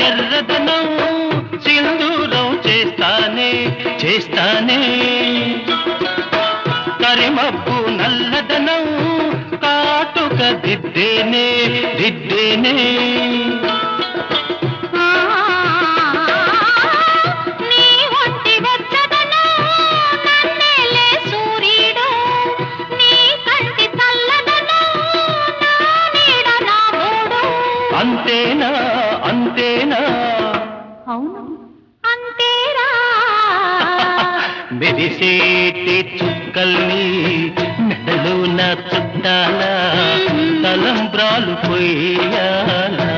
ఎర్రదనం సింధూరం చేస్తానే చేస్తానే కరిమబ్బు నల్లదనం కాటుక దిద్దేనే దిద్దేనే అంతేనా అంతేనా అవును అంతేరా మెరిసేటి చుక్కల్ని మెడలో నా చుట్టాల తలంబ్రాలు పోయాలా